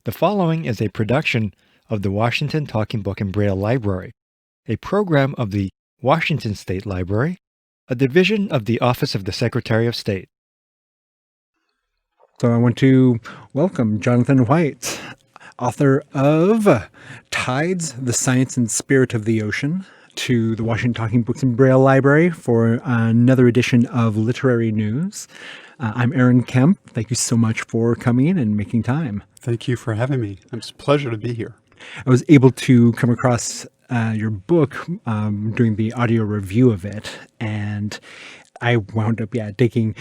The following is a production of the Washington Talking Book and Braille Library, a program of the Washington State Library, a division of the Office of the Secretary of State. So I want to welcome Jonathan White, author of Tides, the Science and Spirit of the Ocean, to the Washington Talking Books and Braille Library for another edition of Literary News. I'm Aaron Kemp. Thank you so much for coming in and making time. Thank you for having me. It's a pleasure to be here. I was able to come across your book doing the audio review of it, and I wound up taking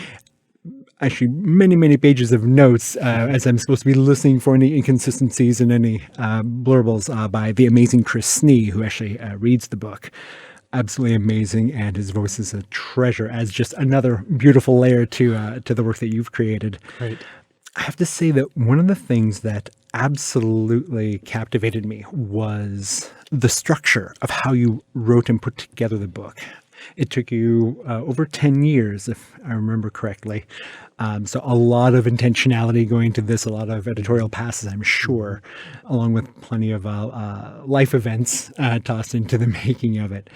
actually many pages of notes as I'm supposed to be listening for any inconsistencies and any blurbles by the amazing Chris Snee, who actually reads the book. Absolutely amazing, and his voice is a treasure, as just another beautiful layer to the work that you've created. Great. I have to say that one of the things that absolutely captivated me was the structure of how you wrote and put together the book. It took you over 10 years, if I remember correctly. So a lot of intentionality going into this, a lot of editorial passes, I'm sure, along with plenty of life events tossed into the making of it.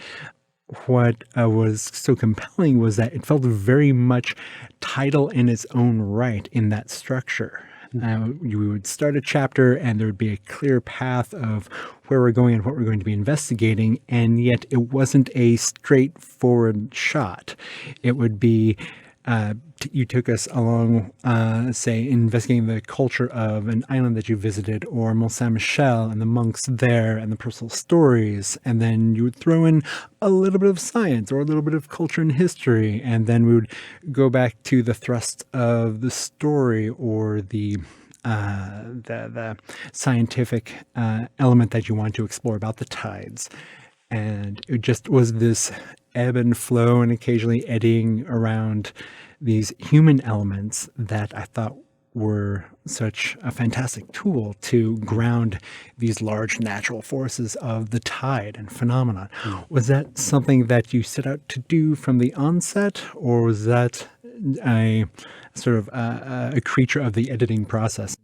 What was so compelling was that it felt very much title in its own right in that structure. You would start a chapter and there would be a clear path of where we're going and what we're going to be investigating, and yet it wasn't a straightforward shot. It would be you took us along, say, investigating the culture of an island that you visited, or Mont Saint-Michel and the monks there and the personal stories, and then you would throw in a little bit of science or a little bit of culture and history, and then we would go back to the thrust of the story or the scientific element that you wanted to explore about the tides. And it just was this ebb and flow and occasionally eddying around these human elements that I thought were such a fantastic tool to ground these large natural forces of the tide and phenomena. Was that something that you set out to do from the onset, or was that a sort of a creature of the editing process?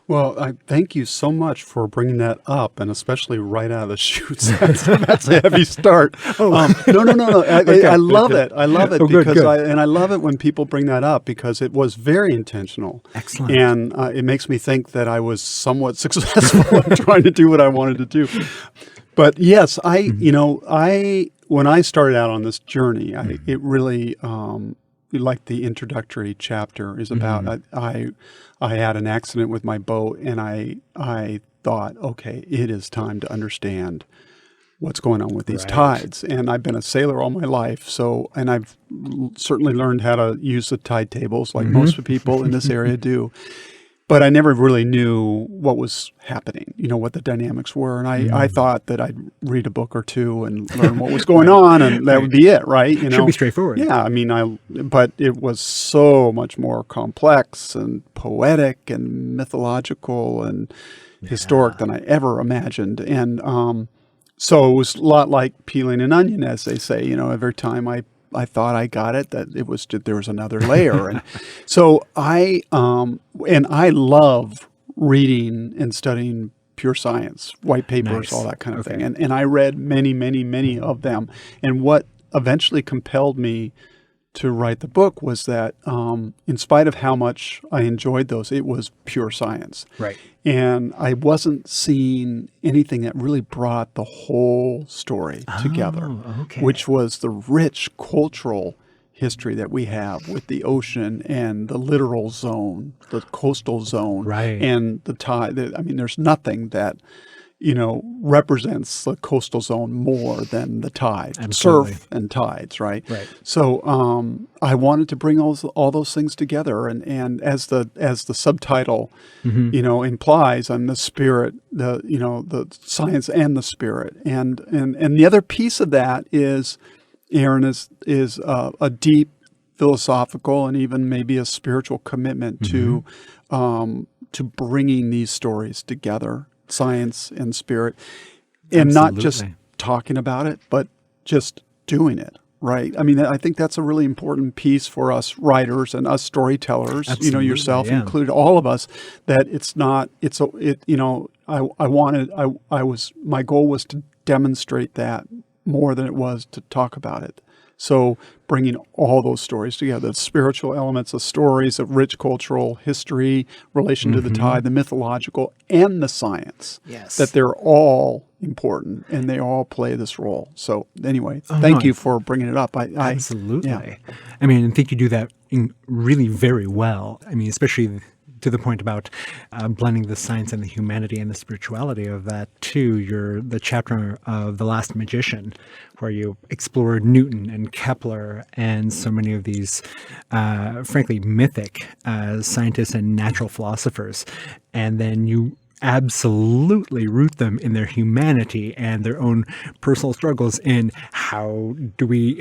Well, I thank you so much for bringing that up, and especially right out of the chutes. That's a heavy start. No. I love it. I love it because I love it when people bring that up, because it was very intentional. Excellent. And it makes me think that I was somewhat successful in trying to do what I wanted to do. But yes, when I started out on this journey, it really, like the introductory chapter is about, I had an accident with my boat, and I thought, okay, it is time to understand what's going on with these tides. And I've been a sailor all my life, and I've certainly learned how to use the tide tables like most people in this area do. But I never really knew what was happening, what the dynamics were. And I thought that I'd read a book or two and learn what was going on, and that would be it, right? Should be straightforward. Yeah, but it was so much more complex and poetic and mythological and historic than I ever imagined. And so it was a lot like peeling an onion, as they say. Every time I thought I got it, that it was there was another layer. And so I love reading and studying pure science, white papers, all that kind of thing. And I read many of them. And what eventually compelled me to write the book was that in spite of how much I enjoyed those, it was pure science. Right. And I wasn't seeing anything that really brought the whole story together, which was the rich cultural history that we have with the ocean and the littoral zone, the coastal zone, and the tide. There's nothing that represents the coastal zone more than the tide, surf and tides, right? So I wanted to bring all those things together, and as the subtitle, implies, I'm the spirit, the science and the spirit, and the other piece of that is, Aaron, is a deep philosophical and even maybe a spiritual commitment to bringing these stories together. Science and spirit, and not just talking about it, but just doing it, right? I mean, I think that's a really important piece for us writers and us storytellers, you know, Absolutely, yourself yeah. included, all of us, that it's not, you know, my goal was to demonstrate that more than it was to talk about it. So bringing all those stories together, the spiritual elements of stories of rich cultural history, relation to the tide, the mythological, and the science, Yes. that they're all important and they all play this role. So anyway, Oh, thank no, you for bringing it up. Absolutely. Yeah. I mean, I think you do that really very well. I mean, especially to the point about blending the science and the humanity and the spirituality of that too. The chapter of The Last Magician, where you explore Newton and Kepler and so many of these, frankly, mythic scientists and natural philosophers. And then you absolutely root them in their humanity and their own personal struggles in how did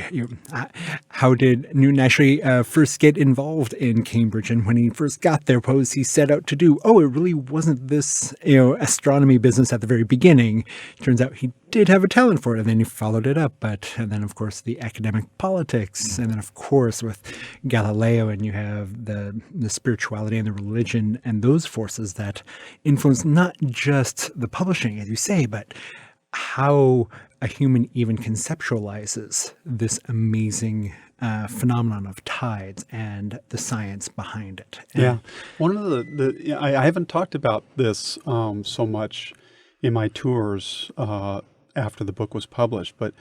Newton actually first get involved in Cambridge, and when he first got there, what was he set out to do? Oh, it really wasn't this astronomy business at the very beginning. Turns out he did have a talent for it, and then he followed it up. And then of course the academic politics, and then of course with Galileo, and you have the spirituality and the religion and those forces that influence not just the publishing, as you say, but how a human even conceptualizes this amazing phenomenon of tides and the science behind it. Yeah. One of I haven't talked about this so much in my tours after the book was published, but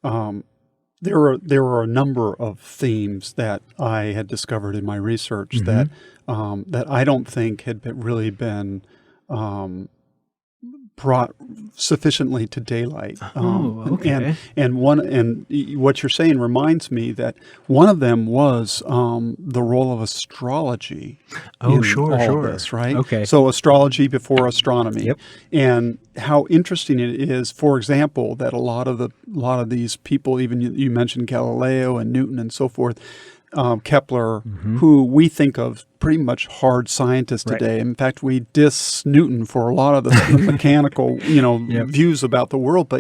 there were a number of themes that I had discovered in my research that I don't think had really been brought sufficiently to daylight. Okay. And what you're saying reminds me that one of them was the role of astrology. Oh, in sure, all sure. of this, right? Okay. So astrology before astronomy. Yep. And how interesting it is, for example, that a lot of these people, even you mentioned Galileo and Newton and so forth, Kepler, who we think of pretty much hard scientists today. In fact, we diss Newton for a lot of the mechanical, views about the world.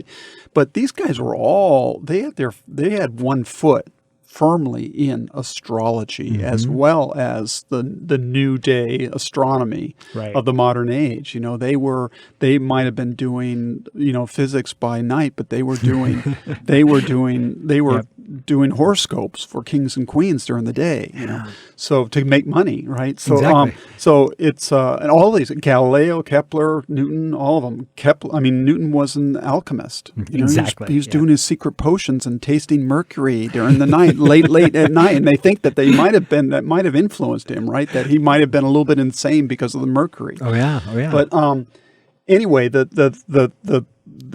But these guys were all they had one foot firmly in astrology as well as the new day astronomy of the modern age. They might have been doing physics by night, but they were doing horoscopes for kings and queens during the day, so to make money, right? So, Exactly. So it's and all these Galileo, Kepler, Newton, all of them. Newton was an alchemist. Exactly. He was doing his secret potions and tasting mercury during the night, late at night, and they think that that might have influenced him, right? That he might have been a little bit insane because of the mercury. Oh yeah. But anyway, the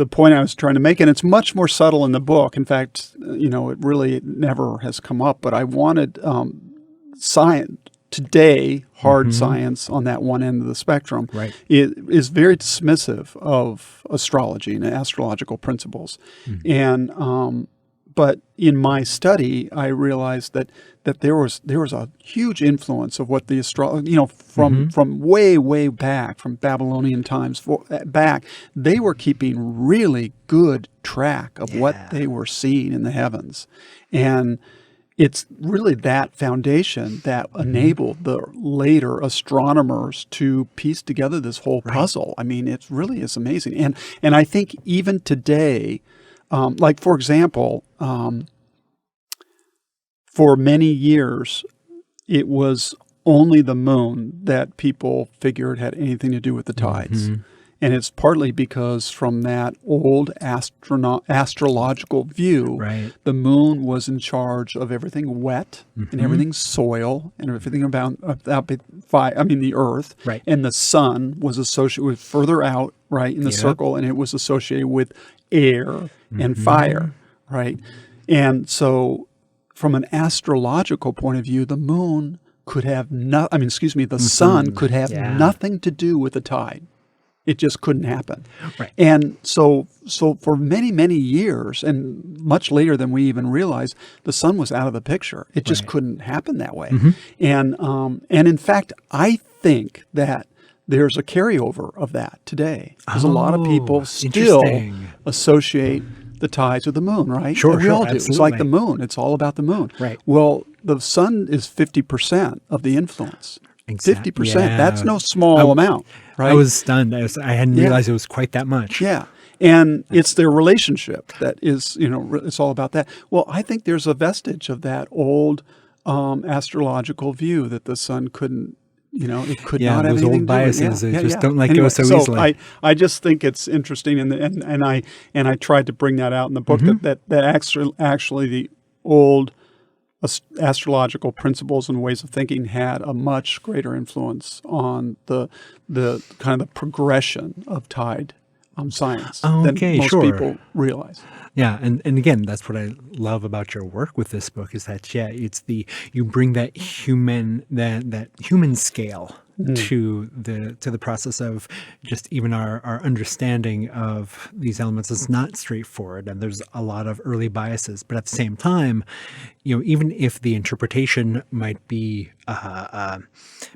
point I was trying to make, and it's much more subtle in the book. In fact, it really never has come up. But I wanted science today, hard science on that one end of the spectrum, is very dismissive of astrology and astrological principles. And but in my study, I realized that there was a huge influence of what the astrology, from way back, from Babylonian times back, they were keeping really good track of what they were seeing in the heavens. And it's really that foundation that enabled the later astronomers to piece together this whole puzzle. I mean, it really is amazing. And I think even today, like, for example, for many years, it was only the moon that people figured had anything to do with the tides. And it's partly because from that old astrological view, the moon was in charge of everything wet and everything soil and everything about the earth. And the sun was associated with further out, in the circle, and it was associated with air and fire, And so from an astrological point of view, the moon could have the sun could have nothing to do with the tide. It just couldn't happen. And so for many, many years, and much later than we even realized, the sun was out of the picture. It just couldn't happen that way. And in fact, I think that there's a carryover of that today. Because a lot of people still associate the tides of the moon, right? Sure, we sure, all do. It's like absolutely. the moon. It's all about the moon. Right. Well, the sun is 50% of the influence. 50%. Yeah. That's no small amount, right? I was stunned. I hadn't Yeah. realized it was quite that much. Yeah. And it's their relationship that is, it's all about that. Well, I think there's a vestige of that old astrological view that the sun couldn't, it could not have those anything old to do with it. biases that just don't let go so easily. I just think it's interesting, and I tried to bring that out in the book, that actually the old astrological principles and ways of thinking had a much greater influence on the kind of the progression of tide science than most people realize. Yeah, and again, that's what I love about your work with this book is that it's you bring that human scale to the process of just even our understanding of these elements is not straightforward, and there's a lot of early biases. But at the same time, even if the interpretation might be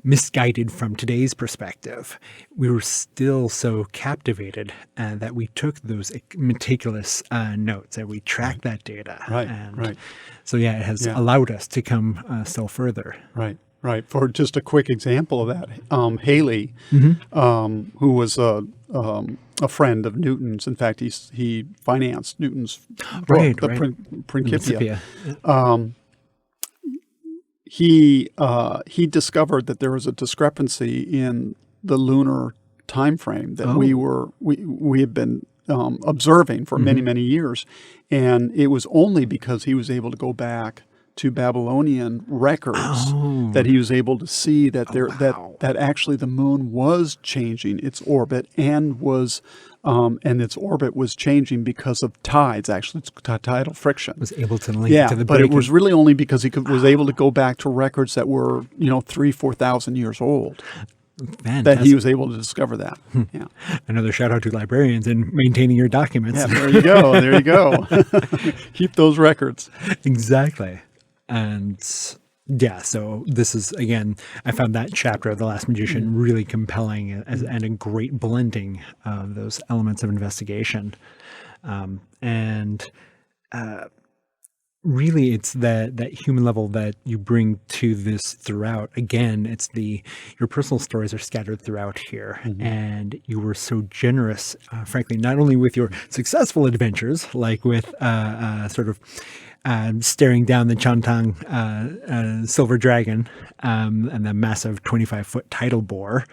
misguided from today's perspective, we were still so captivated that we took those meticulous notes and we tracked that data. Right. So it has allowed us to come still further. Right. For just a quick example of that, Haley, who was a friend of Newton's. In fact, he financed Newton's book, Principia. He discovered that there was a discrepancy in the lunar time frame that we had been observing for many years, and it was only because he was able to go back to Babylonian records that he was able to see that that actually the moon was changing its orbit and its orbit was changing because of tides. Actually, it's tidal friction. Was able to link it to the but it was really only because he was able to go back to records that were 3,000-4,000 years old. Fantastic. That he was able to discover that. Yeah. Another shout out to librarians in maintaining your documents. Yeah, there you go. Keep those records. Exactly. And so this is, again, I found that chapter of The Last Magician really compelling and a great blending of those elements of investigation. Really, it's that human level that you bring to this throughout. Again, it's your personal stories are scattered throughout here, and you were so generous, frankly, not only with your successful adventures, like with staring down the Chantang silver dragon and the massive 25-foot tidal bore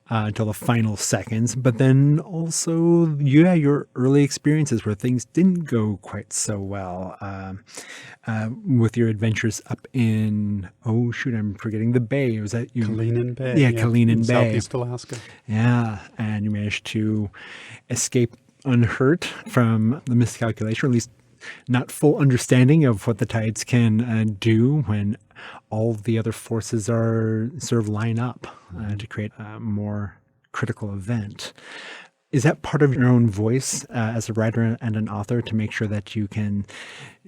until the final seconds, but then also your early experiences where things didn't go quite so well with your adventures up in I'm forgetting the bay. Was that you? Kalinin Bay. Yeah, Kalinin Bay, Southeast Alaska. Yeah, and you managed to escape unhurt from the miscalculation, or at least not full understanding of what the tides can do when all the other forces are sort of line up to create a more critical event. Is that part of your own voice as a writer and an author to make sure that you can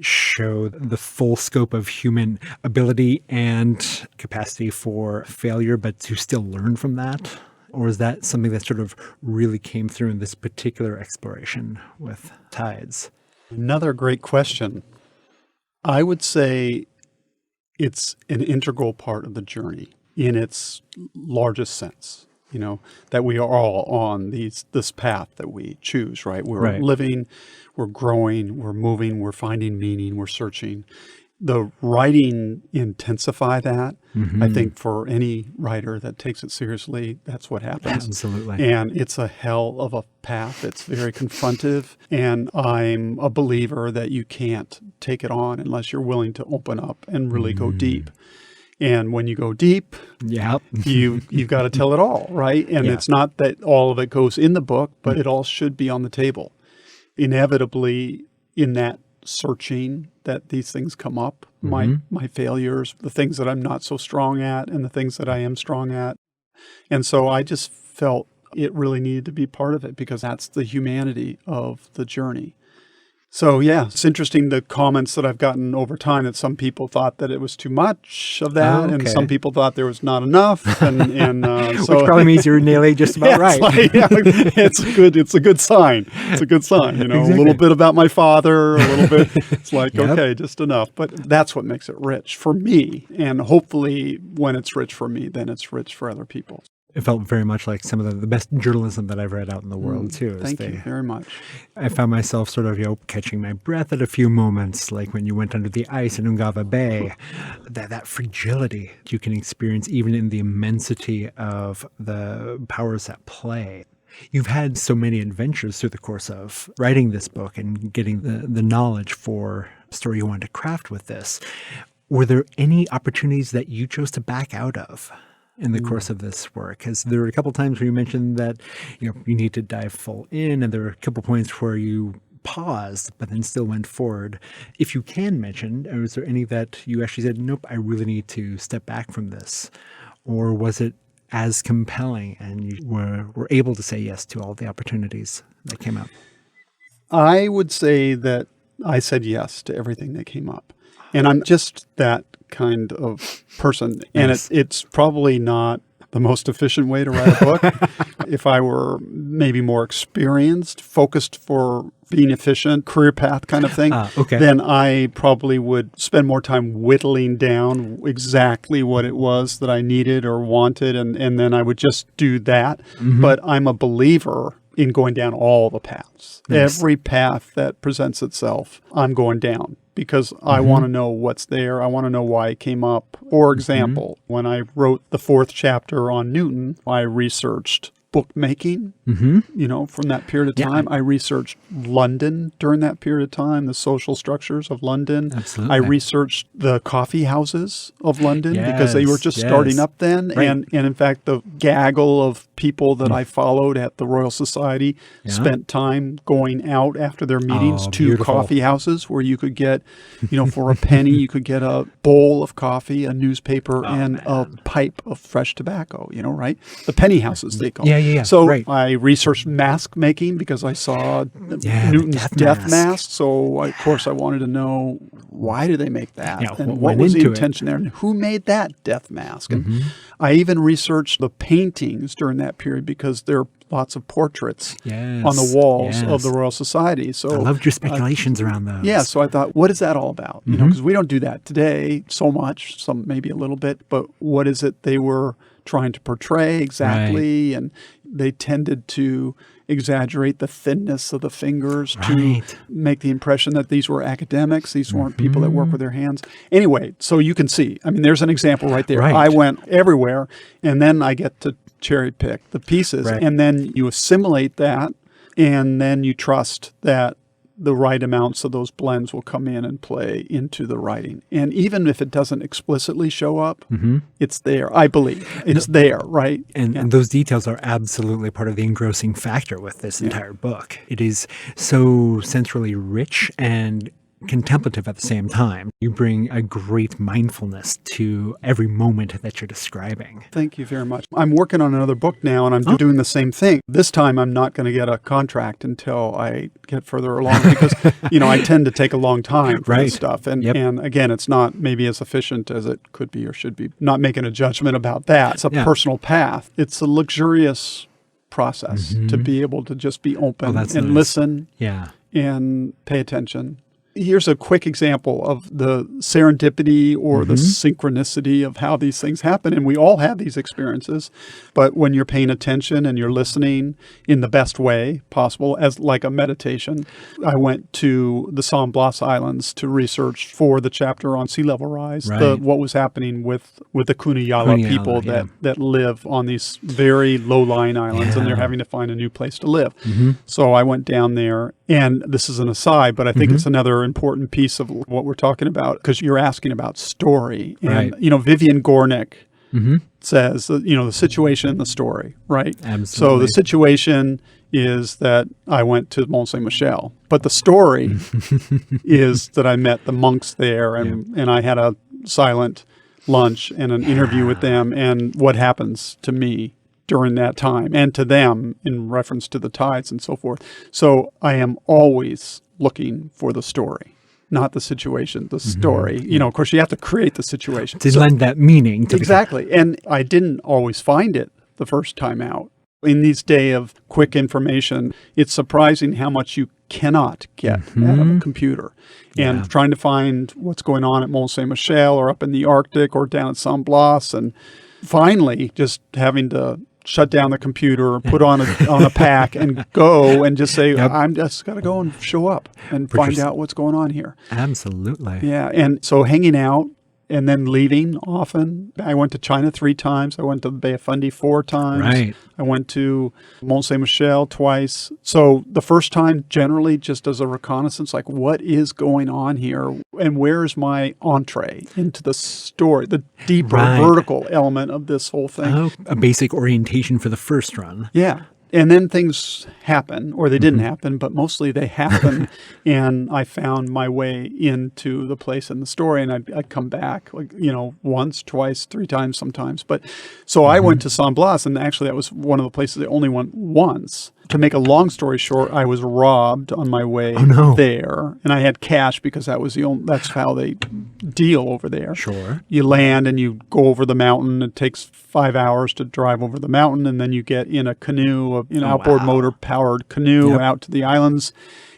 show the full scope of human ability and capacity for failure, but to still learn from that? Or is that something that sort of really came through in this particular exploration with tides? Another great question. I would say it's an integral part of the journey in its largest sense, that we are all on this path that we choose, right? We're living, we're growing, we're moving, we're finding meaning, we're searching. The writing intensify that. I think for any writer that takes it seriously, that's what happens. Absolutely. And it's a hell of a path. It's very confrontive. And I'm a believer that you can't take it on unless you're willing to open up and really go deep. And when you go deep, you've got to tell it all, right? And it's not that all of it goes in the book, but it all should be on the table. Inevitably, in that searching, that these things come up, my failures, the things that I'm not so strong at and the things that I am strong at. And so I just felt it really needed to be part of it because that's the humanity of the journey. So yeah, it's interesting the comments that I've gotten over time that some people thought that it was too much of that, and some people thought there was not enough, and so which probably means you're nearly just about right. It's good. It's a good sign. It's a good sign. You know, Exactly. a little bit about my father, a little bit. It's like Yep. okay, just enough. But that's what makes it rich for me, and hopefully, when it's rich for me, then it's rich for other people. It felt very much like some of the best journalism that I've read out in the world, too. Thank you very much. I found myself sort of, catching my breath at a few moments, like when you went under the ice in Ungava Bay. That fragility you can experience even in the immensity of the powers at play. You've had so many adventures through the course of writing this book and getting the knowledge for the story you wanted to craft with this. Were there any opportunities that you chose to back out of in the course of this work? Because there were a couple times where you mentioned that you need to dive full in, and there were a couple points where you paused but then still went forward. If you can mention, was there any that you actually said, nope, I really need to step back from this? Or was it as compelling and you were able to say yes to all the opportunities that came up? I would say that I said yes to everything that came up. And I'm just that kind of person. And Nice. it's probably not the most efficient way to write a book. If I were maybe more experienced, focused for being efficient, career path kind of thing, Okay. then I probably would spend more time whittling down exactly what it was that I needed or wanted. And then I would just do that. But I'm a believer in going down all the paths. Nice. Every path that presents itself, I'm going down because I want to know what's there. I want to know why it came up. For example, when I wrote the 4th chapter on Newton, I researched bookmaking, from that period of time. I researched London during that period of time, the social structures of London. Absolutely. I researched the coffee houses of London because they were just starting up then. Right. And in fact, the gaggle of people that I followed at the Royal Society spent time going out after their meetings to beautiful. coffee houses where you could get, for a penny, you could get a bowl of coffee, a newspaper, and a pipe of fresh tobacco, right? The penny houses, they call it. Yeah. So Right. I researched mask making because I saw Yeah, Newton's the death death mask. So of course I wanted to know, why do they make that? Yeah, And what what went was the into it? intention there? And who made that death mask? And I even researched the paintings during that period because there are lots of portraits on the walls of the Royal Society. So I loved your speculations around those. yeah, so I thought, what is that all about? Because we don't do that today so much, some maybe a little bit, but what is it they were trying to portray exactly? And they tended to exaggerate the thinness of the fingers to make the impression that these were academics. These weren't people that work with their hands. Anyway, so you can see, there's an example right there. Right. I went everywhere, and then I get to cherry pick the pieces, and then you assimilate that, and then you trust that the right amounts of those blends will come in and play into the writing. And even if it doesn't explicitly show up, it's there. I believe it's there, right? And those details are absolutely part of the engrossing factor with this entire book. It is so sensorily rich and contemplative at the same time. You bring a great mindfulness to every moment that you're describing. Thank you very much. I'm working on another book now, and I'm doing the same thing. This time, I'm not going to get a contract until I get further along because, I tend to take a long time for this stuff. And again, it's not maybe as efficient as it could be or should be. Not making a judgment about that. It's a personal path. It's a luxurious process to be able to just be open and listen and pay attention. Here's a quick example of the serendipity or the synchronicity of how these things happen. And we all have these experiences. But when you're paying attention and you're listening in the best way possible, as like a meditation, I went to the San Blas Islands to research for the chapter on sea level rise, what was happening with the Cunayala people that live on these very low-lying islands, and they're having to find a new place to live. So I went down there, and this is an aside, but I think it's another important piece of what we're talking about, because you're asking about story. And, Vivian Gornick says, the situation in the story, right? Absolutely. So the situation is that I went to Mont Saint-Michel, but the story is that I met the monks there, and I had a silent lunch and an interview with them, and what happens to me during that time and to them in reference to the tides and so forth. So I am always looking for the story, not the situation, the story. You know, of course, you have to create the situation. To lend that meaning to Exactly. And I didn't always find it the first time out. In these days of quick information, it's surprising how much you cannot get out of a computer. And trying to find what's going on at Mont Saint-Michel or up in the Arctic or down at San Blas, and finally just having to shut down the computer, put on a pack and go and just say, I'm just got to go and show up and find out what's going on here. Absolutely. Yeah. And so hanging out and then leaving often. I went to China 3 times. I went to the Bay of Fundy 4 times. Right. I went to Mont Saint-Michel twice. So the first time, generally just as a reconnaissance, like what is going on here and where's my entree into the story, the deeper vertical element of this whole thing. Oh, a basic orientation for the first run. Yeah. And then things happen, or they didn't happen, but mostly they happen. And I found my way into the place in the story, and I'd come back, like, you know, once, twice, 3 times sometimes. But so I went to San Blas, and actually that was one of the places I only went once. To make a long story short, I was robbed on my way there, and I had cash because that was that's how they deal over there. Sure. You land and you go over the mountain. It takes 5 hours to drive over the mountain, and then you get in a canoe, an outboard motor powered canoe out to the islands.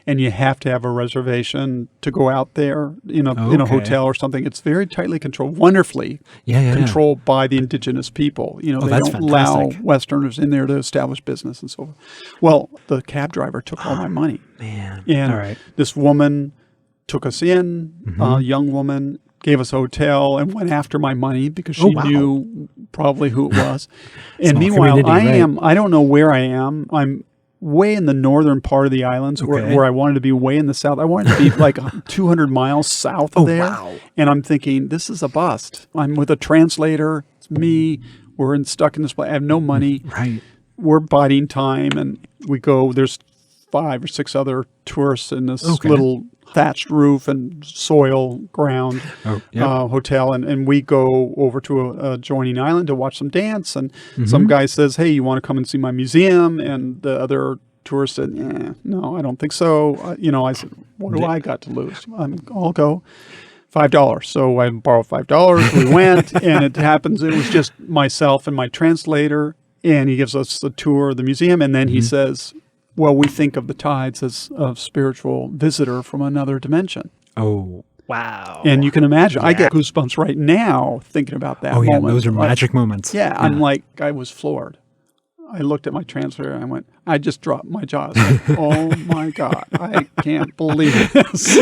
And you have to have a reservation to go out there in a hotel or something. It's very tightly controlled, wonderfully controlled by the indigenous people. You know, they don't allow Westerners in there to establish business and so forth. Well, the cab driver took all my money. Man. And this woman took us in, a young woman, gave us a hotel and went after my money because she knew probably who it was. And meanwhile, I don't know where I am. I'm way in the northern part of the islands where I wanted to be way in the south. I wanted to be like 200 miles south of there. Wow. And I'm thinking, this is a bust. I'm with a translator. It's me. We're stuck in this place. I have no money. Right. We're biding time. And we go, there's 5 or 6 other tourists in this little thatched roof and soil ground hotel. And we go over to a adjoining island to watch some dance. And some guy says, hey, you want to come and see my museum? And the other tourist said, no, I don't think so. I said, what do I got to lose? I'll go. $5. So I borrowed $5. We went, and it happens. It was just myself and my translator. And he gives us the tour of the museum. And then he says, well, we think of the tides as a spiritual visitor from another dimension. Oh, wow. And you can imagine, I get goosebumps right now thinking about that moment. Those are magic moments. Yeah, I'm like, I was floored. I looked at my translator and I went, I just dropped my jaw. Like, oh my God, I can't believe this.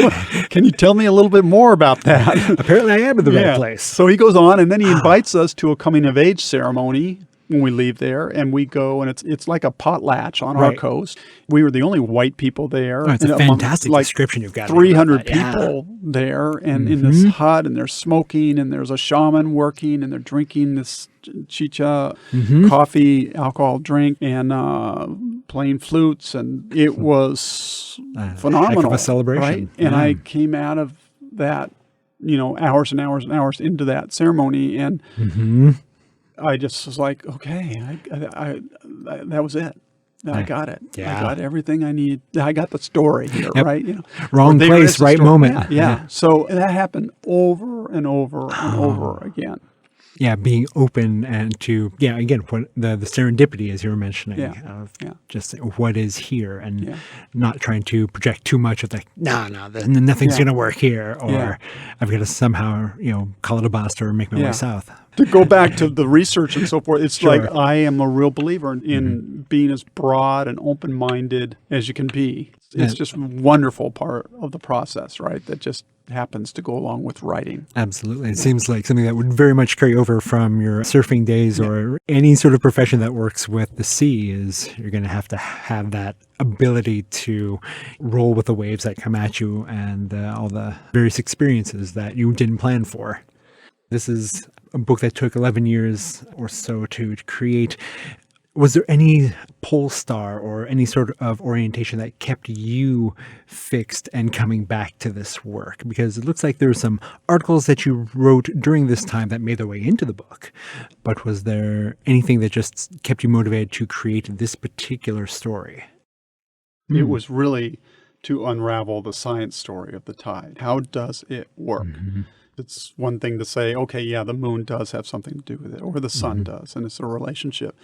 Can you tell me a little bit more about that? Apparently I am in the right place. So he goes on, and then he invites us to a coming of age ceremony when we leave there, and we go, and it's like a potlatch on our coast. We were the only white people there. Oh, it's a fantastic description you've got. 300 people there, and in this hut, and they're smoking, and there's a shaman working, and they're drinking this chicha coffee, alcohol drink, and playing flutes, and it was phenomenal. Heck of a celebration. Right? And I came out of that, hours and hours and hours into that ceremony, and I just was like, okay, I that was it. I got it. Yeah. I got everything I need. I got the story here, right? Wrong place, right moment. Yeah. So that happened over and over and over again. Yeah, being open and to, again, what the serendipity, as you were mentioning, of just what is here, and not trying to project too much of nothing's going to work here, or I've got to somehow, call it a bust or make my way south. To go back to the research and so forth, it's like I am a real believer in being as broad and open-minded as you can be. It's just a wonderful part of the process, right? That just happens to go along with writing. Absolutely. It seems like something that would very much carry over from your surfing days or any sort of profession that works with the sea. Is you're going to have that ability to roll with the waves that come at you and all the various experiences that you didn't plan for. This is a book that took 11 years or so to create. Was there any pole star or any sort of orientation that kept you fixed and coming back to this work? Because it looks like there were some articles that you wrote during this time that made their way into the book. But was there anything that just kept you motivated to create this particular story? It was really to unravel the science story of the tide. How does it work? It's one thing to say, okay, yeah, the moon does have something to do with it, or the sun does, and it's a relationship.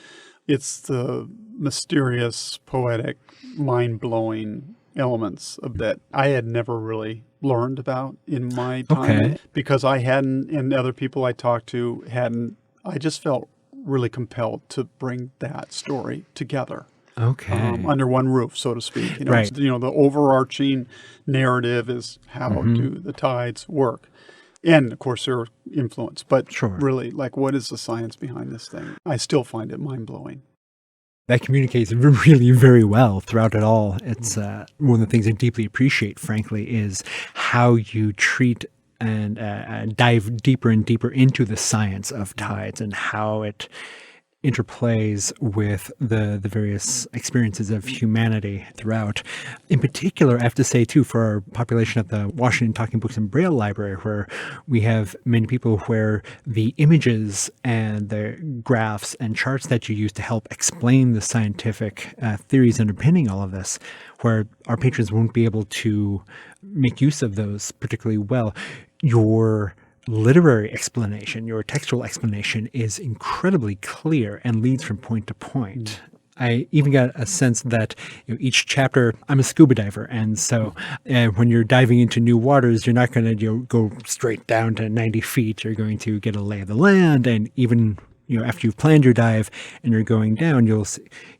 It's the mysterious, poetic, mind-blowing elements of that I had never really learned about in my time because I hadn't, and other people I talked to hadn't. I just felt really compelled to bring that story together. Under one roof, so to speak. Right. The overarching narrative is how do the tides work? And of course, their influence. But really, like, what is the science behind this thing? I still find it mind-blowing. That communicates really very well throughout it all. It's one of the things I deeply appreciate, frankly, is how you treat and dive deeper and deeper into the science of tides and how it interplays with the various experiences of humanity throughout. In particular, I have to say, too, for our population at the Washington Talking Books and Braille Library, where we have many people where the images and the graphs and charts that you use to help explain the scientific theories underpinning all of this, where our patrons won't be able to make use of those particularly well, your literary explanation, your textual explanation is incredibly clear and leads from point to point. I even got a sense that each chapter, I'm a scuba diver, and so when you're diving into new waters, you're not going to go straight down to 90 feet. You're going to get a lay of the land, and even after you've planned your dive and you're going down, you'll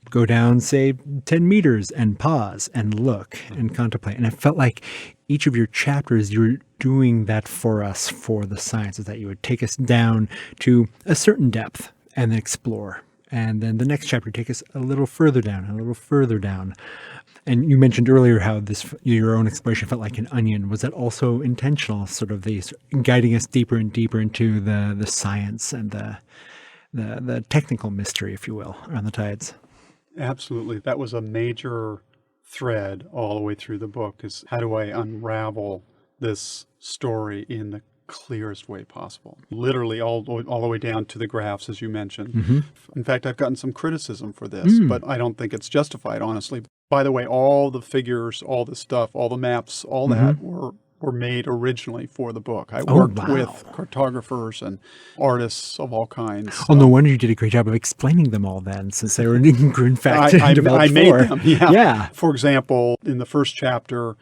go down, say, 10 meters and pause and look and contemplate. And it felt like each of your chapters, you were doing that for us for the sciences, that you would take us down to a certain depth and then explore. And then the next chapter take us a little further down, a little further down. And you mentioned earlier how your own exploration felt like an onion. Was that also intentional, sort of guiding us deeper and deeper into the science and the technical mystery, if you will, around the tides? Absolutely. That was a major thread all the way through the book, is how do I unravel this story in the clearest way possible? Literally all the way down to the graphs, as you mentioned. In fact, I've gotten some criticism for this, but I don't think it's justified, honestly. By the way, all the figures, all the stuff, all the maps, all that were made originally for the book. I worked with cartographers and artists of all kinds. Oh, no wonder you did a great job of explaining them all then, since they were in fact developed I made them, yeah. For example, in the first chapter,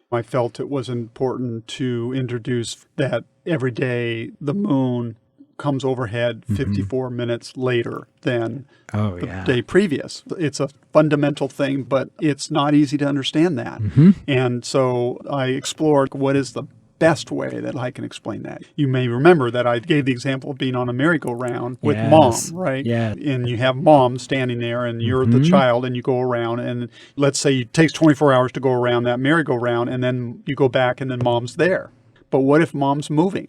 I felt it was important to introduce that every day the moon comes overhead 54 minutes later than the day previous. It's a fundamental thing, but it's not easy to understand that. And so I explored what is the best way that I can explain that. You may remember that I gave the example of being on a merry-go-round with mom, right? Yeah. And you have mom standing there and you're the child and you go around, and let's say it takes 24 hours to go around that merry-go-round, and then you go back and then mom's there. But what if mom's moving?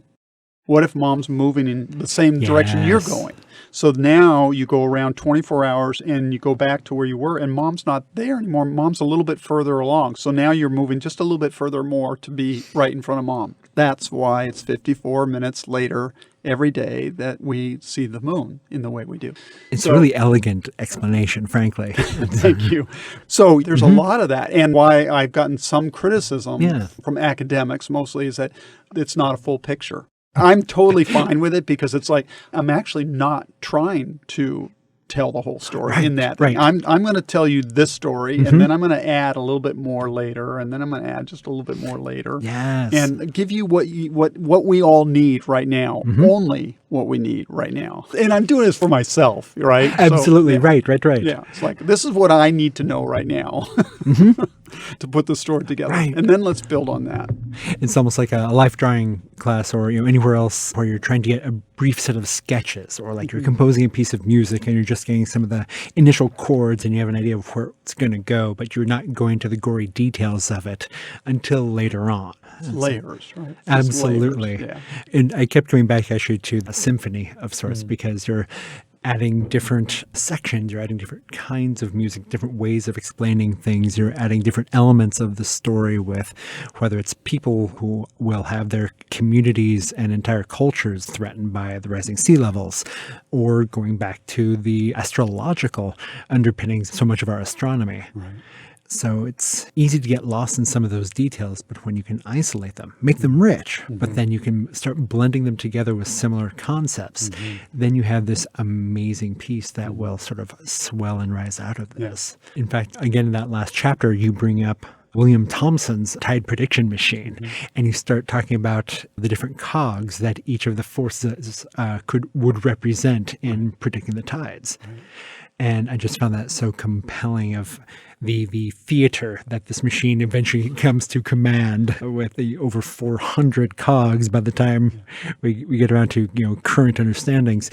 What if mom's moving in the same direction you're going? So now you go around 24 hours and you go back to where you were, and mom's not there anymore. Mom's a little bit further along. So now you're moving just a little bit further more to be right in front of mom. That's why it's 54 minutes later every day that we see the moon in the way we do. It's a really elegant explanation, frankly. Thank you. So there's a lot of that. And why I've gotten some criticism from academics mostly is that it's not a full picture. I'm totally fine with it, because it's like I'm actually not trying to tell the whole story in that thing. I'm going to tell you this story, and then I'm going to add a little bit more later, and then I'm going to add just a little bit more later. And give you what we all need right now, only what we need right now. And I'm doing this for myself, right? Absolutely. So, right. Yeah, it's like, this is what I need to know right now to put the story together. And then let's build on that. It's almost like a life drawing class, or anywhere else where you're trying to get a brief set of sketches, or like you're composing a piece of music and you're just getting some of the initial chords and you have an idea of where it's going to go, but you're not going to the gory details of it until later on. Layers, right? Absolutely. Layers, yeah. And I kept going back actually to a symphony of sorts, because you're adding different sections, you're adding different kinds of music, different ways of explaining things, you're adding different elements of the story, with whether it's people who will have their communities and entire cultures threatened by the rising sea levels, or going back to the astrological underpinnings, so much of our astronomy. So it's easy to get lost in some of those details, but when you can isolate them, make them rich, but then you can start blending them together with similar concepts, then you have this amazing piece that will sort of swell and rise out of this. In fact, again, in that last chapter, you bring up William Thomson's tide prediction machine, and you start talking about the different cogs that each of the forces would represent in predicting the tides. And I just found that so compelling of the theater that this machine eventually comes to command with the over 400 cogs by the time we get around to current understandings.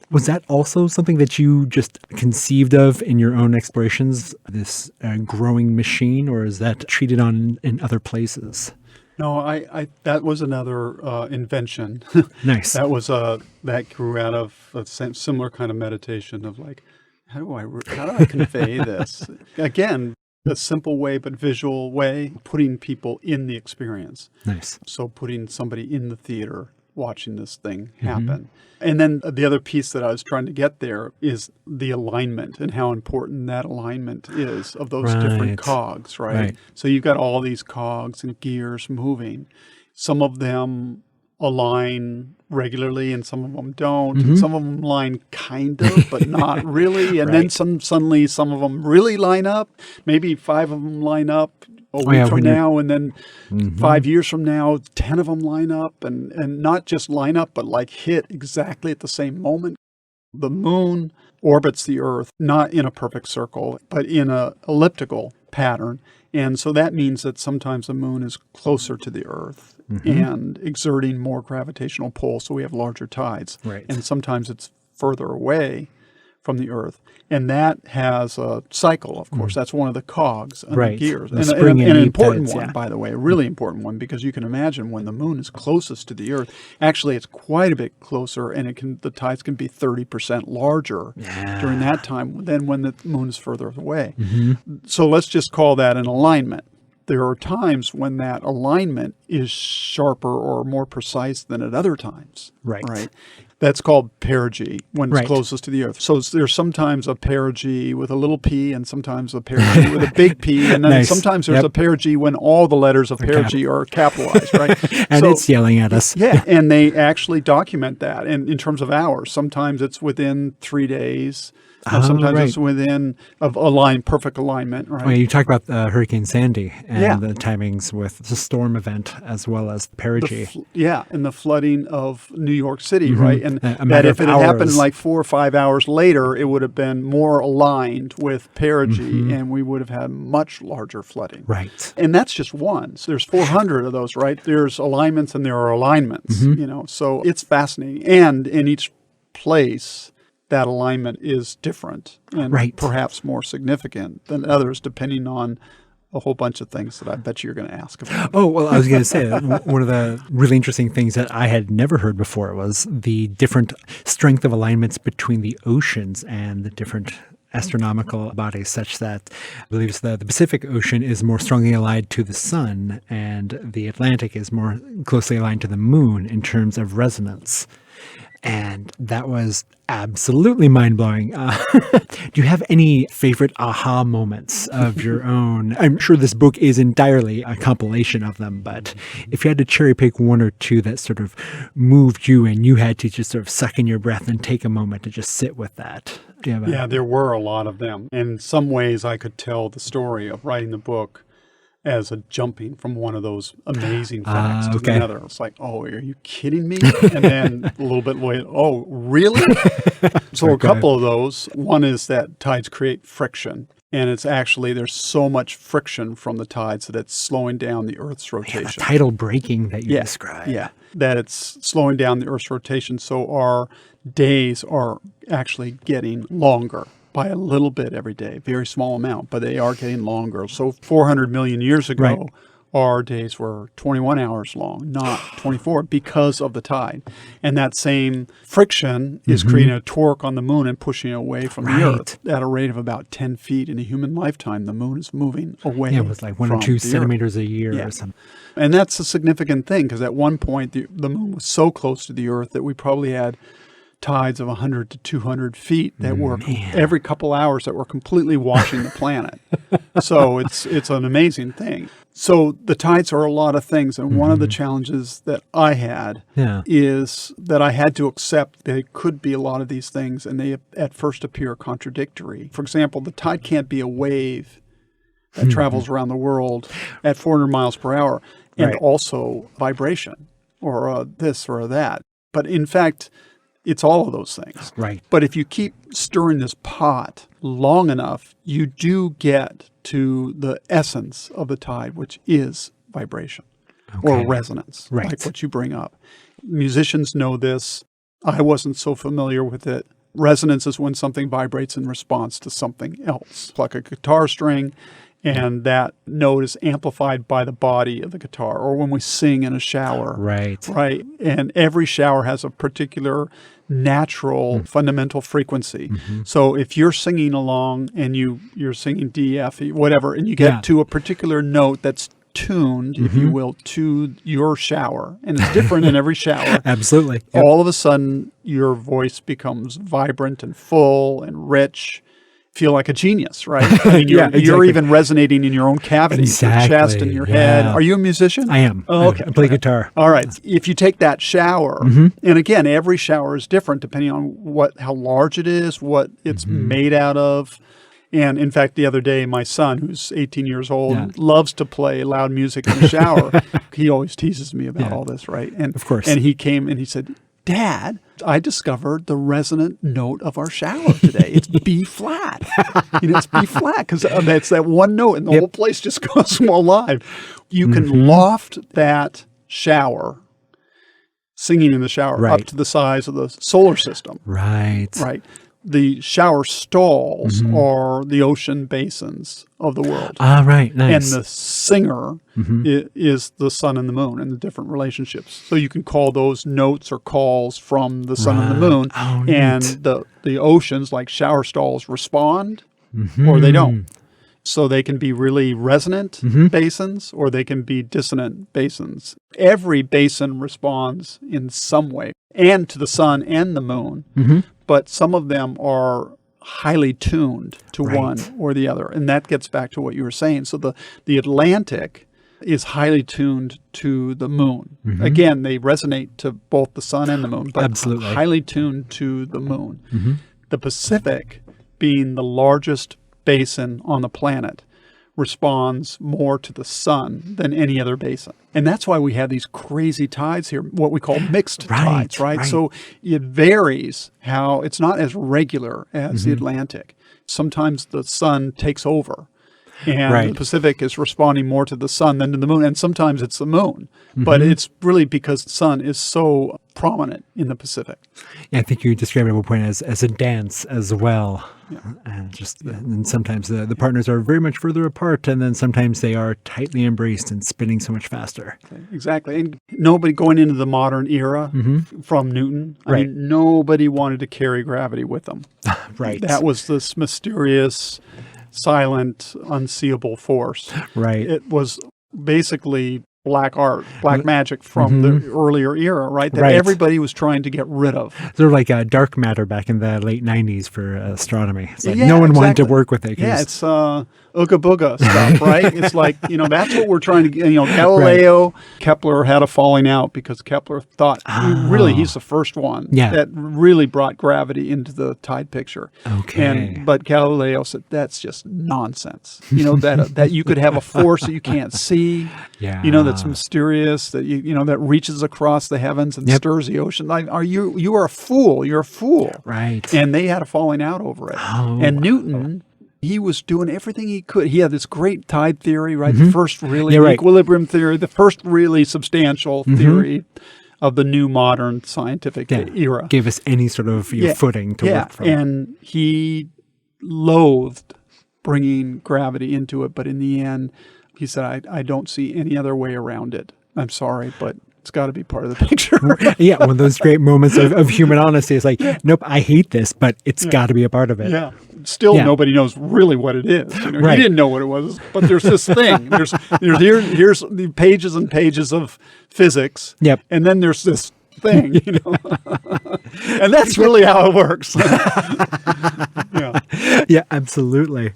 Was that also something that you just conceived of in your own explorations, this growing machine, or is that treated on in other places? No, I that was another invention. Nice. That grew out of a similar kind of meditation of like, how do I convey this? Again, a simple way but visual way, putting people in the experience. Nice. So putting somebody in the theater watching this thing happen. And then the other piece that I was trying to get there is the alignment and how important that alignment is of those different cogs, right? So you've got all these cogs and gears moving. Some of them align regularly and some of them don't. And some of them align kind of, but not really. And then suddenly some of them really line up. Maybe 5 of them line up a week from now, and then 5 years from now, 10 of them line up, and not just line up, but like hit exactly at the same moment. The moon orbits the Earth, not in a perfect circle, but in an elliptical pattern. And so that means that sometimes the moon is closer to the Earth and exerting more gravitational pull, so we have larger tides. And sometimes it's further away from the Earth. And that has a cycle, of course. That's one of the cogs on the gears. And an important one, by the way, a really important one, because you can imagine when the moon is closest to the Earth, actually it's quite a bit closer, and the tides can be 30% larger during that time than when the moon is further away. So let's just call that an alignment. There are times when that alignment is sharper or more precise than at other times. Right. That's called perigee, when it's closest to the Earth. So there's sometimes a perigee with a little p and sometimes a perigee with a big P. And then sometimes there's a perigee when all the letters of perigee are capitalized, right? And it's yelling at us. And they actually document that. And in terms of hours, sometimes it's within 3 days. Sometimes it's within of perfect alignment, right? Well, you talk about Hurricane Sandy and the timings with the storm event as well as perigee. And the flooding of New York City, right? And that if it had happened like 4 or 5 hours later, it would have been more aligned with perigee, and we would have had much larger flooding. Right. And that's just one. So there's 400 of those, right? There's alignments and there are alignments, So it's fascinating. And in each place, that alignment is different and perhaps more significant than others, depending on a whole bunch of things that I bet you're going to ask about. Oh, well, I was going to say one of the really interesting things that I had never heard before was the different strength of alignments between the oceans and the different astronomical bodies, such that I believe the Pacific Ocean is more strongly allied to the sun and the Atlantic is more closely aligned to the moon in terms of resonance. And that was absolutely mind-blowing. Do you have any favorite aha moments of your own? I'm sure this book is entirely a compilation of them, but if you had to cherry pick one or two that sort of moved you and you had to just sort of suck in your breath and take a moment to just sit with that. There were a lot of them. In some ways, I could tell the story of writing the book as a jumping from one of those amazing facts to another. It's like, oh, are you kidding me? And then a little bit later, oh, really? So a couple of those. One is that tides create friction. And it's actually, there's so much friction from the tides that it's slowing down the Earth's rotation. The tidal braking that you describe. That it's slowing down the Earth's rotation. So our days are actually getting longer by a little bit every day, very small amount, but they are getting longer. So 400 million years ago, our days were 21 hours long, not 24, because of the tide. And that same friction is creating a torque on the moon and pushing it away from the Earth at a rate of about 10 feet in a human lifetime. The moon is moving away. It was like 1 or 2 centimeters a year or something. And that's a significant thing, because at one point, the moon was so close to the Earth that we probably had tides of 100 to 200 feet that were every couple hours that were completely washing the planet. So it's an amazing thing. So the tides are a lot of things. And one of the challenges that I had is that I had to accept they could be a lot of these things, and they at first appear contradictory. For example, the tide can't be a wave that travels around the world at 400 miles per hour and also vibration or this or that. But in fact, it's all of those things. Right. But if you keep stirring this pot long enough, you do get to the essence of the tide, which is vibration or resonance, like what you bring up. Musicians know this. I wasn't so familiar with it. Resonance is when something vibrates in response to something else, like a guitar string, and that note is amplified by the body of the guitar, or when we sing in a shower. Right. Right. And every shower has a particular natural fundamental frequency. So if you're singing along and you're singing D, F, E, whatever, and you get to a particular note that's tuned, if you will, to your shower, and it's different in every shower. Absolutely. All of a sudden, your voice becomes vibrant and full and rich. Feel like a genius, right? I mean, you're even resonating in your own cavity, your chest and your head. Are you a musician? I am. Oh, okay. I play guitar. All right. If you take that shower, and again, every shower is different depending on how large it is, what it's made out of. And in fact, the other day, my son, who's 18 years old, loves to play loud music in the shower. He always teases me about all this, right? And of course. And he came and he said, Dad, I discovered the resonant note of our shower today. It's B flat. It's B flat because that's that one note, and the whole place just goes alive. You can loft that shower, singing in the shower, up to the size of the solar system. Right. Right. The shower stalls are the ocean basins of the world. Ah, right. Nice. And the singer is the sun and the moon and the different relationships. So you can call those notes or calls from the sun and the moon. Oh, and the oceans, like shower stalls, respond or they don't. So they can be really resonant basins or they can be dissonant basins. Every basin responds in some way, and to the sun and the moon. But some of them are highly tuned to one or the other. And that gets back to what you were saying. So the Atlantic is highly tuned to the moon. Again, they resonate to both the sun and the moon, but highly tuned to the moon. The Pacific, being the largest basin on the planet, responds more to the sun than any other basin. And that's why we have these crazy tides here, what we call mixed tides, right? So it varies how it's not as regular as the Atlantic. Sometimes the sun takes over and the Pacific is responding more to the sun than to the moon. And sometimes it's the moon, but it's really because the sun is so prominent in the Pacific. Yeah, I think you described it at one point as a dance as well. And sometimes the partners are very much further apart, and then sometimes they are tightly embraced and spinning so much faster. Exactly. And nobody going into the modern era from Newton, I mean, nobody wanted to carry gravity with them. That was this mysterious, silent, unseeable force. It was basically black art, black magic from the earlier era, that everybody was trying to get rid of. Sort of like dark matter back in the late 90s for astronomy. It's like no one wanted to work with it. Yeah, it's ooga booga stuff, right? It's like, that's what we're trying to get. Galileo, Kepler had a falling out because Kepler thought, he's the first one that really brought gravity into the tide picture. But Galileo said, that's just nonsense. That you could have a force that you can't see, that's mysterious, that that reaches across the heavens and stirs the ocean. You are a fool. You're a fool. Right. And they had a falling out over it. And Newton, he was doing everything he could. He had this great tide theory, the first really equilibrium theory, the first really substantial theory of the new modern scientific era. Gave us any sort of footing to work from. And he loathed bringing gravity into it, but in the end, he said, I don't see any other way around it. I'm sorry, but it's got to be part of the picture. One of those great moments of human honesty. It's like, nope, I hate this, but it's got to be a part of it. Still, nobody knows really what it is. He didn't know what it was, but there's this thing. Here's the pages and pages of physics. And then there's this thing, and that's really how it works. Yeah. Yeah, absolutely.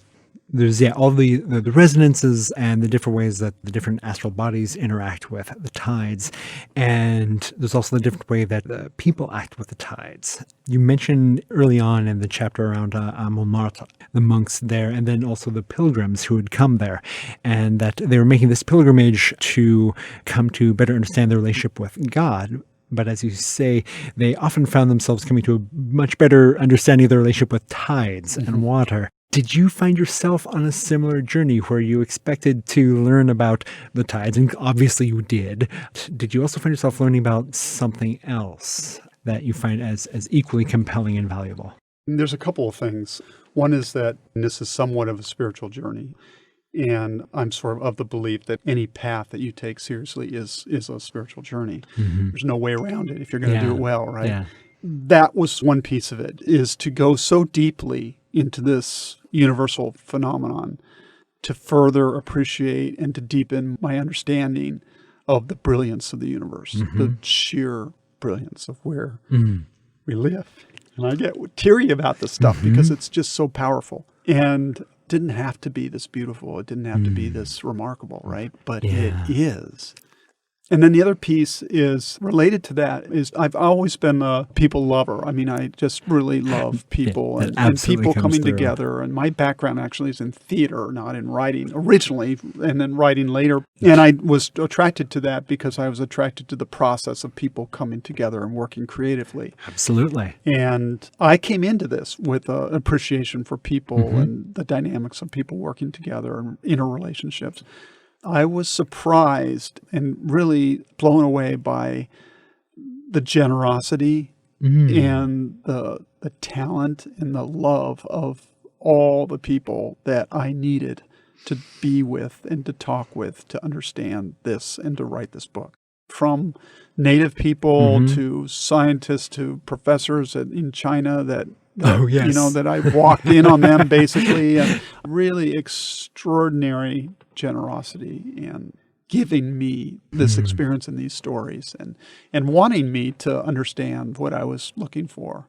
There's all the resonances and the different ways that the different astral bodies interact with the tides. And there's also the different way that the people act with the tides. You mentioned early on in the chapter around Montmartre, the monks there, and then also the pilgrims who had come there, and that they were making this pilgrimage to come to better understand their relationship with God. But as you say, they often found themselves coming to a much better understanding of their relationship with tides and water. Did you find yourself on a similar journey where you expected to learn about the tides? And obviously you did. Did you also find yourself learning about something else that you find as equally compelling and valuable? There's a couple of things. One is that this is somewhat of a spiritual journey. And I'm sort of the belief that any path that you take seriously is a spiritual journey. There's no way around it if you're going to do it well, right? Yeah. That was one piece of it, is to go so deeply into this universal phenomenon to further appreciate and to deepen my understanding of the brilliance of the universe, the sheer brilliance of where we live. And I get teary about this stuff because it's just so powerful. And it didn't have to be this beautiful. It didn't have to be this remarkable, right? But it is. And then the other piece is related to that is I've always been a people lover. I mean, I just really love people and people coming together. And my background actually is in theater, not in writing originally, and then writing later. And I was attracted to that because I was attracted to the process of people coming together and working creatively. Absolutely. And I came into this with an appreciation for people and the dynamics of people working together and interrelationships. I was surprised and really blown away by the generosity and the talent and the love of all the people that I needed to be with and to talk with to understand this and to write this book. From native people to scientists to professors in China that that I walked in on them basically, and really extraordinary generosity and giving me this experience and these stories and wanting me to understand what I was looking for.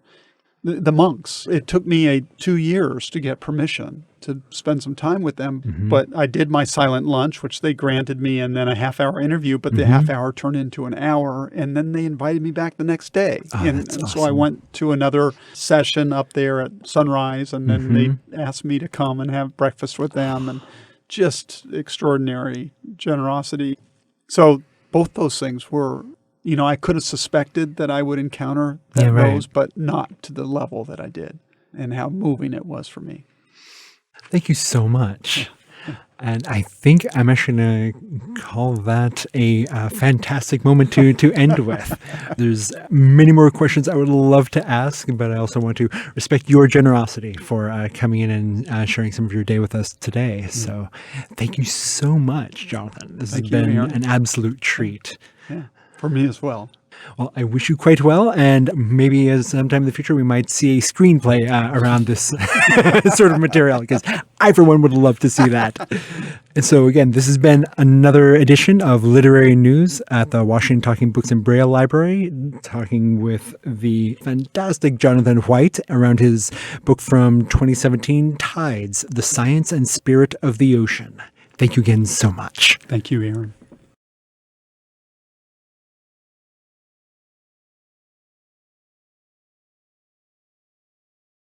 The monks, it took me 2 years to get permission to spend some time with them, but I did my silent lunch, which they granted me, and then a half-hour interview, but the half hour turned into an hour, and then they invited me back the next day. And so I went to another session up there at sunrise, and then they asked me to come and have breakfast with them, and just extraordinary generosity. So both those things were, I could have suspected that I would encounter those, but not to the level that I did, and how moving it was for me. Thank you so much. And I think I'm actually going to call that a fantastic moment to end with. There's many more questions I would love to ask, but I also want to respect your generosity for coming in and sharing some of your day with us today. So thank you so much, Jonathan. This has been an absolute treat. Yeah, for me as well. Well, I wish you quite well, and maybe as sometime in the future we might see a screenplay around this sort of material, because I, for one, would love to see that. And so, again, this has been another edition of Literary News at the Washington Talking Books and Braille Library, talking with the fantastic Jonathan White around his book from 2017, Tides, The Science and Spirit of the Ocean. Thank you again so much. Thank you, Aaron.